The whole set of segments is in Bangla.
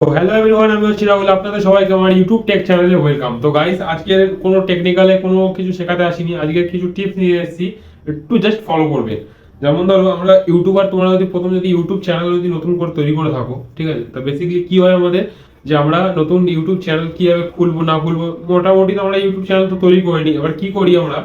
তো হ্যালো এভরিওয়ান, আমি হচ্ছি রাহুল। আপনাদের সবাইকে আমার ইউটিউব টেক চ্যানেলে ওয়েলকাম। তো গাইস, আজকে কোনো টেকনিক্যালে কোনো কিছু শেখাতে আসিনি, আজকে কিছু টিপস নিয়ে এসেছি, একটু জাস্ট ফলো করবে। যেমন ধরো, আমরা ইউটিউবার, তোমরা যদি প্রথম যদি ইউটিউব চ্যানেল যদি নতুন করে তৈরি করে থাকো, ঠিক আছে, তো বেসিক্যালি কি হয় আমাদের, যে আমরা নতুন ইউটিউব চ্যানেল কিভাবে খুলবো না খুলবো, মোটামুটি তো আমরা ইউটিউব চ্যানেল তো তৈরি করিনি। এবার কি করি আমরা,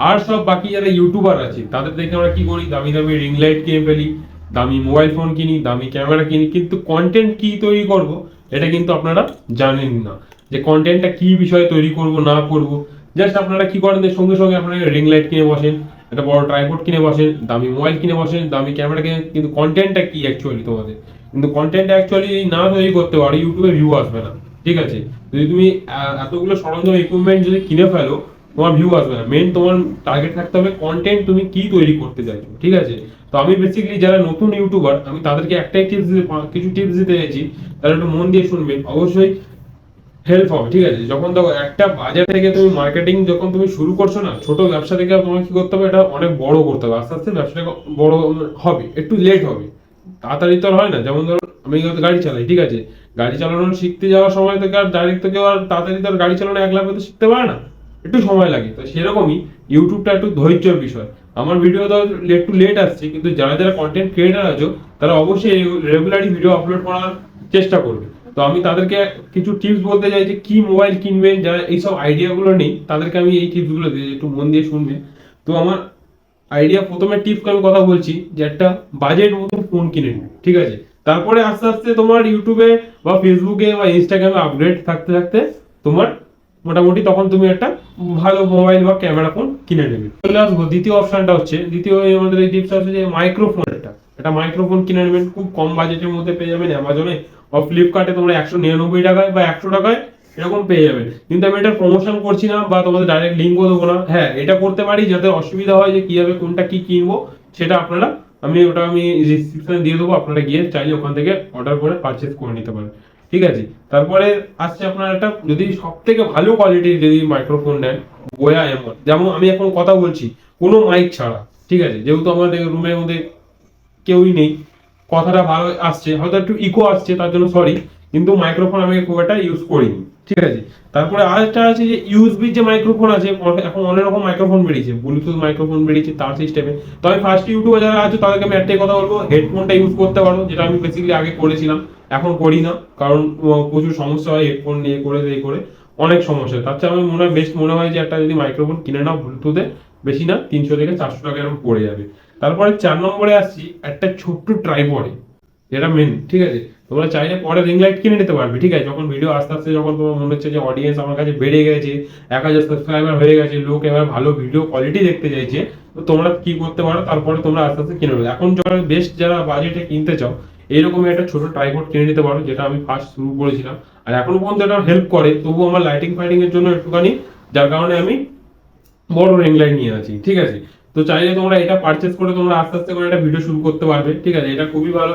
আর সব বাকি যারা ইউটিউবার আছে তাদের দেখে আমরা কি করি, দামি দামি রিং লাইট কিনে ফেলি, দামি মোবাইল ফোন কিনি, দামি ক্যামেরা কিনি, কিন্তু কন্টেন্ট কি তৈরি করব এটা কিন্তু আপনারা জানেন না, যে কন্টেন্টটা কি বিষয়ে তৈরি করব না করব। জাস্ট আপনারা কি করেন, যে সঙ্গে সঙ্গে আপনারা রিং লাইট কিনে বসেন, একটা বড় ট্রাইপড কিনে বসেন, দামি মোবাইল কিনে বসেন, দামি ক্যামেরা কিনে, কিন্তু কন্টেন্টটা কি অ্যাকচুয়ালি তোমাদের, কিন্তু কন্টেন্ট অ্যাকচুয়ালি না তৈরি করতে পারো, ইউটিউবে ভিউ আসবে না। ঠিক আছে, যদি তুমি এতগুলো সরঞ্জাম ইকুইপমেন্ট যদি কিনে ফেলো, তোমার ভিউ আসবে না। মেন তোমার টার্গেট থাকতে হবে কন্টেন্ট তুমি কি তৈরি করতে চাইছো। ঠিক আছে, তো আমি বেসিক্যালি যারা নতুন ইউটিউবার, আমি তাদেরকে একটাই টিপস দিতে, কিছু টিপস দিতে চাইছি, তারা একটু মন দিয়ে শুনবেন, অবশ্যই হেল্প হবে। ঠিক আছে, যখন দেখো একটা বাজার থেকে তুমি মার্কেটিং যখন তুমি শুরু করছো না, ছোট ব্যবসা থেকে তোমাকে কি করতে হবে, এটা অনেক বড় করতে হবে। আস্তে আস্তে ব্যবসাটা বড় হবে, একটু লেট হবে, তাড়াতাড়ি তো আর হয় না। যেমন ধরো, আমি গাড়ি চালাই, ঠিক আছে, গাড়ি চালানো শিখতে যাওয়ার সময় থেকে আর ডাইরেক্ট তো কেউ আর তাড়াতাড়ি তো আর গাড়ি চালানো 1 লাখ তো শিখতে পারে না, একটু সময় লাগে। তো সেরকমই ইউটিউবটা একটু ধৈর্যের বিষয়। আমার ভিডিও তো একটু লেট আসছে, কিন্তু যারা যারা কন্টেন্ট ক্রিয়েটার আছো, তারা অবশ্যই রেগুলারলি ভিডিও আপলোড করার চেষ্টা করবে। তো আমি তাদেরকে কিছু টিপস বলতে চাই, যে কি মোবাইল কিনবেন, যারা এইসব আইডিয়া গুলো নেই তাদেরকে আমি এই টিপস গুলো দিই, একটু মন দিয়ে শুনবে। তো আমার আইডিয়া, প্রথমে টিপস আমি কথা বলছি, যে একটা বাজেট মতো ফোন কিনে নিন। ঠিক আছে, তারপরে আস্তে আস্তে তোমার ইউটিউবে বা ফেসবুকে বা ইনস্টাগ্রামে আপগ্রেড থাকতে থাকতে তোমার মোটামুটি তখন তুমি একটা ভালো মোবাইল বা ক্যামেরা ফোন কিনে নেবে। চলে আসবো দ্বিতীয় অপশনটা হচ্ছে, দ্বিতীয় আমাদের এই টিপস হচ্ছে যে মাইক্রোফোন। এটা মাইক্রোফোন কিনে নেবেন, খুব কম বাজেটের মধ্যে পেয়ে যাবেন অ্যামাজনে বা ফ্লিপকার্টে, তোমরা 199 টাকায় বা 100 টাকায় এরকম পেয়ে যাবেন। কিন্তু আমি এটা প্রমোশন করছি না বা তোমাদের ডাইরেক্ট লিঙ্কও দেবো না। হ্যাঁ, এটা করতে পারি যাতে অসুবিধা হয় যে কিভাবে কোনটা কি কিনবো, সেটা আপনারা, আমি ডিসক্রিপশনে দিয়ে দেবো, আপনারা গিয়ে চাইলে ওখান থেকে অর্ডার করে পারচেজ করে নিতে পারেন। ঠিক আছে, তারপরে আসছে আপনার একটা, যদি সব থেকে ভালো কোয়ালিটির যদি মাইক্রোফোন নেন, বোয়া এমন, যেমন আমি এখন কথা বলছি কোনো মাইক ছাড়া। ঠিক আছে, যেহেতু আমাদের রুমের মধ্যে কেউই নেই, কথাটা ভালো আসছে, হয়তো একটু ইকো আসছে, তার জন্য সরি, কিন্তু মাইক্রোফোন আমি খুব একটা ইউজ করিনি। ঠিক আছে, তারপরে আরেকটা আছে যে ইউএসবি যে মাইক্রোফোন আছে, এখন অনেক রকম মাইক্রোফোন বেরিয়েছে, ব্লুটুথ মাইক্রোফোন বেরিয়েছে তার সিস্টেমে। তো আমি ফার্স্ট ইউটিউবে যারা আছে তাদেরকে আমি একটাই কথা বলবো, হেডফোনটা ইউজ করতে পারো, যেটা আমি বেসিক্যালি আগে করেছিলাম, এখন করি না, কারণ প্রচুর সমস্যা হয় হেডফোন নিয়ে করে এই করে, অনেক সমস্যা। তার চেয়ে আমার মনে হয় বেস্ট মনে হয় যে একটা যদি মাইক্রোফোন কিনে নাও ব্লুটুথে, বেশি না 300 থেকে 400 টাকা এরকম পড়ে যাবে। তারপরে 4 নম্বরে আসছি একটা ছোট্ট ট্রাইপডে, যেটা মেন। ঠিক আছে, তোমরা চাইলে পরে রিং লাইট কিনে নিতে পারবে। ঠিক আছে, যখন ভিডিও আস্তে আস্তে, যখন তোমার মনে হচ্ছে যে অডিয়েন্স আমার কাছে বেড়ে গেছে, 1000 সাবস্ক্রাইবার হয়ে গেছে, লোক এবার ভালো ভিডিও কোয়ালিটি দেখতে চাইছে, তো তোমরা কি করতে পারো, তারপরে তোমরা আস্তে আস্তে কিনে নেবে। এখন যারা বেস্ট, যারা বাজেটে কিনতে চাও, এইরকমই একটা ছোট ট্রাইপড কিনে নিতে পারো, যেটা আমি ফার্স্ট শুরু করেছিলাম, আর এখনো পর্যন্ত এটা হেল্প করে। তবু আমার লাইটিং ফাইটিং এর জন্য একটুখানি, যার কারণে আমি বড় রিং লাইট নিয়ে আছি। ঠিক আছে, তো চাইলে তোমরা এটা পারচেজ করে তোমরা আস্তে আস্তে করে একটা ভিডিও শুরু করতে পারবে। ঠিক আছে, এটা খুবই ভালো,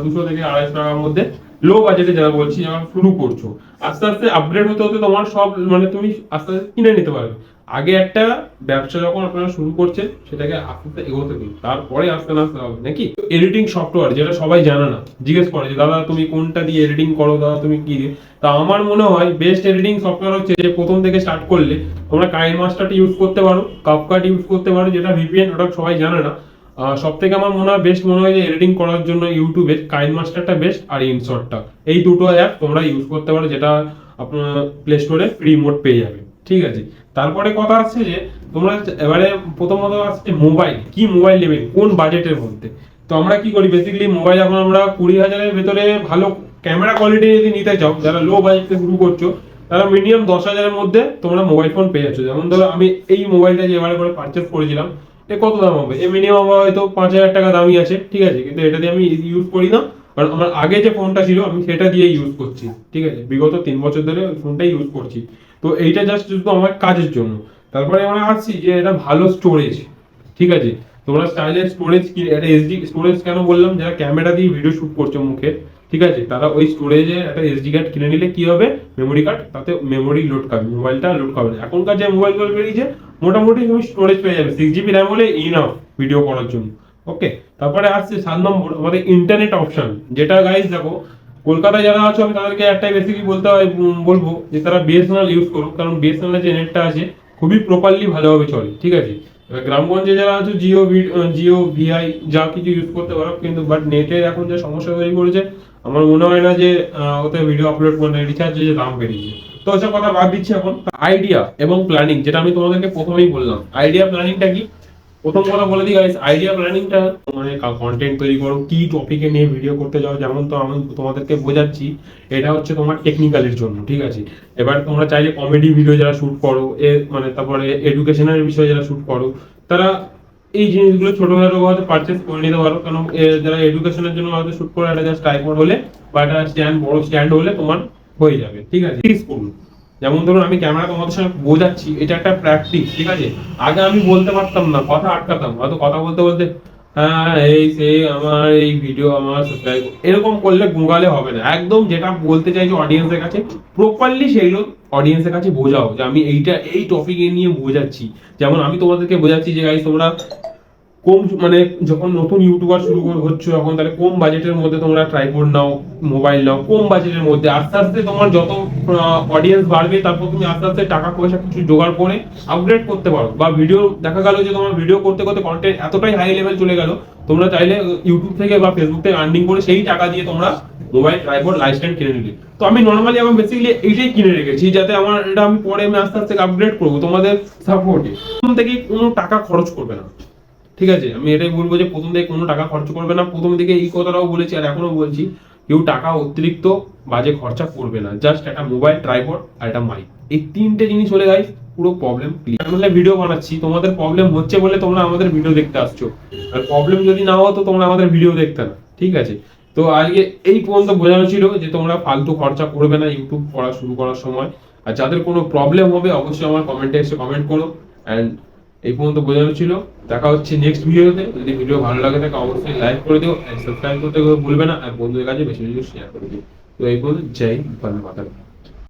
200 থেকে 250 টাকার মধ্যে, লো বাজেটে যারা বলছি, যারা শুরু করছো, আস্তে আস্তে আপগ্রেড হতে হতে তোমার সব, মানে তুমি আস্তে আস্তে কিনে নিতে পারবে। আগে একটা ব্যবসা যখন আপনারা শুরু করছেন, সেটাকে আস্তে আস্তে এগোতে দিন, তারপরে আস্তে আস্তে হবে নাকি। এডিটিং সফটওয়্যার, যেটা সবাই জানে না, জিজ্ঞেস করে যে দাদা তুমি কোনটা দিয়ে এডিটিং করো, দাদা তুমি কি দিয়ে, তা আমার মনে হয় বেস্ট এডিটিং সফটওয়্যার হচ্ছে, যে প্রথম থেকে স্টার্ট করলে তোমরা কাইন মাস্টারটা ইউজ করতে পারো, কাপকাট ইউজ করতে পারো, যেটা ভিপিএন, ওটা সবাই জানে না। সব থেকে আমার মনে হয় বেস্ট মনে হয় যে এডিটিং করার জন্য ইউটিউবের কাইন মাস্টারটা বেস্ট, আর ইনশটটা, এই দুটো অ্যাপ তোমরা ইউজ করতে পারো, যেটা আপনার প্লে স্টোরে ফ্রি মোড পেয়ে যাবে। ঠিক আছে, তারপরে কথা আসছে যে তোমরা এবারে প্রথমত আসছে মোবাইল, কি মোবাইল নেবে কোন বাজেটের মধ্যে। তো আমরা কি করি, বেসিক্যালি মোবাইল এখন আমরা 20,000-এর ভেতরে ভালো ক্যামেরা কোয়ালিটি যদি নিতে চাও, যারা লো বাজেটে শুরু করছো, তারা মিনিমাম 10,000-এর মধ্যে তোমরা মোবাইল ফোন পেয়ে যাচ্ছ। যেমন ধরো, আমি এই মোবাইলটা যে এবারে করে পারচেস করেছিলাম, এ কত দাম হবে, এ মিনিমাম হয়তো 5,000 টাকা দামই আছে। ঠিক আছে, কিন্তু এটা দিয়ে আমি ইউজ করি না, কারণ আমার আগে যে ফোনটা ছিল আমি সেটা দিয়ে ইউজ করছি। ঠিক আছে, বিগত 3 বছর ধরে ওই ফোনটাই ইউজ করছি। তো এইটা জাস্ট শুধু আমার কাজের জন্য। তারপরে আমরা আসছি যে এটা ভালো স্টোরেজ। ঠিক আছে, তোমরা চাইলে স্টোরেজ কি, একটা এসডি স্টোরেজ কেন বললাম, যারা ক্যামেরা দিয়ে ভিডিও শুট করছো মুখে, ঠিক আছে, তারা ওই স্টোরেজে একটা এসডি কার্ড কিনে নিলে কি হবে, মেমোরি কার্ড, তাতে মেমোরি লোড খাবে, মোবাইলটা লোড খাবে না। এখনকার যে মোবাইলগুলো বেরিয়েছে, মোটামুটি তুমি স্টোরেজ পেয়ে যাবে, 6 জিবি র্যাম হলে ইনাফ ভিডিও করার জন্য। ওকে, তারপরে আসছে 7 নম্বর, আমাদের ইন্টারনেট অপশন, যেটা গাইজ দেখো, কলকাতায় যারা আছো আমি তাদেরকে একটাই বেসিকলি বলবো যে তারা বিএসএনএল ইউজ করো, কারণ বিএসএনএল যে নেটটা আছে খুবই প্রপারলি ভালোভাবে চলে, ঠিক আছে। এবার গ্রামগঞ্জে যারা আছো জিও ভিআই যা কিছু ইউজ করতে পারো, কিন্তু বাট নেটের এখন যে সমস্যা তৈরি করেছে আমার মনে হয় না যে ওতে ভিডিও আপলোড করে রিচার্জের যে দাম বেরিয়েছে। তো ওসব কথা বাদ দিচ্ছি এখন। আইডিয়া এবং প্ল্যানিং, যেটা আমি তোমাদেরকে প্রথমেই বললাম, আইডিয়া প্ল্যানিংটা কি? প্রথম কথা বলে দিই গাইস, আইডিয়া প্ল্যানিংটা মানে কন্টেন্ট তৈরি করো, কি টপিকে নিয়ে ভিডিও করতে যাও, যেমন তো আমি তোমাদেরকে বোঝাচ্ছি এটা হচ্ছে তোমার টেকনিক্যালের জন্য, ঠিক আছে। এবার তোমরা চাইলে কমেডি ভিডিও যারা শুট করো, মানে তারপরে এডুকেশনাল বিষয়ে যারা শুট করো, তারা এই জিনিসগুলো ছোটখাটো হয়তো পারচেস করে নিতে পারো, কারণ যারা এডুকেশনের জন্য হয়তো শুট করে একটা জাস্ট ট্রাইপড হলে বা একটা বড় স্ট্যান্ড হলে তোমার হয়ে যাবে, ঠিক আছে। প্লিজ করুন। যেমন ধরুন আমি ক্যামেরা তোমাদের সঙ্গে বোঝাচ্ছি, এটা একটা প্র্যাকটিস, ঠিক আছে। আগে আমি বলতে পারতাম না, কথা আটকাতাম, হয়তো কথা বলতে বলতে হ্যাঁ এই সেই আমার এই ভিডিও আমার সাবস্ক্রাইব, এরকম করলে গুগালে হবে না। একদম যেটা বলতে চাইছো অডিয়েন্সের কাছে প্রপারলি সেইগুলো অডিয়েন্সের কাছে বোঝাও, যে আমি এইটা এই টপিকে নিয়ে বোঝাচ্ছি। যেমন আমি তোমাদেরকে বোঝাচ্ছি যে গাইস তোমরা কম মানে যখন নতুন ইউটিউবার শুরু হচ্ছে তখন তাহলে কম বাজেটের মধ্যে তোমরা ট্রাইপড নাও, মোবাইল নাও কম বাজেটের মধ্যে। আস্তে আস্তে তোমার যত অডিয়েন্স বাড়বে তারপর তুমি আস্তে আস্তে টাকা পয়সা কিছু জোগাড় করে আপগ্রেড করতে পারো। বা ভিডিও দেখা গেল যে তোমার ভিডিও করতে করতে কন্টেন্ট এতটাই হাই লেভেল চলে গেল, তোমরা চাইলে ইউটিউব থেকে বা ফেসবুক থেকে আর্নিং করে সেই টাকা দিয়ে তোমরা মোবাইল ট্রাইপড লাইট স্ট্যান্ড কিনে নিলে। তো আমি নর্মালি আমার বেসিক্যালি এইটাই কিনে রেখেছি, যাতে আমার এটা আমি পরে আমি আস্তে আস্তে আপগ্রেড করবো তোমাদের সাপোর্টে। প্রথম থেকে কোনো টাকা খরচ করবে না, ঠিক আছে। আমি এটাই বলবো যে প্রথম থেকে কোনো টাকা খরচ করবে না। প্রথম দিকে এই কথাটাও বলেছি আর এখনো বলছি, কেউ টাকা অতিরিক্ত বাজে খরচা করবে না। জাস্ট একটা মোবাইল, ট্রাইপড আর একটা মাইক, এই তিনটে জিনিস হলে গাইস পুরো প্রবলেম ক্লিয়ার। ভিডিও বানাচ্ছি, তোমাদের প্রবলেম হচ্ছে বলে তোমরা আমাদের ভিডিও দেখতে আসছো, আর প্রবলেম যদি না হতো তোমরা আমাদের ভিডিও দেখতে না, ঠিক আছে। তো আজকে এই পর্যন্ত বোঝানো ছিল যে তোমরা ফালতু খরচা করবে না ইউটিউব করা শুরু করার সময়। আর যাদের কোনো প্রবলেম হবে অবশ্যই আমার কমেন্টে এসে কমেন্ট করো। অ্যান্ড এই পর্যন্ত বোঝানো ছিল। দেখা হচ্ছে নেক্সট ভিডিওতে। যদি ভিডিও ভালো লাগে থাকে অবশ্যই লাইক করে দিও, সাবস্ক্রাইব করতে ভুলবে না, আর বন্ধুদের কাছে বেশি বেশি শেয়ার করে দিও। তো এই পর্যন্ত জয় বন্দে মাতরম।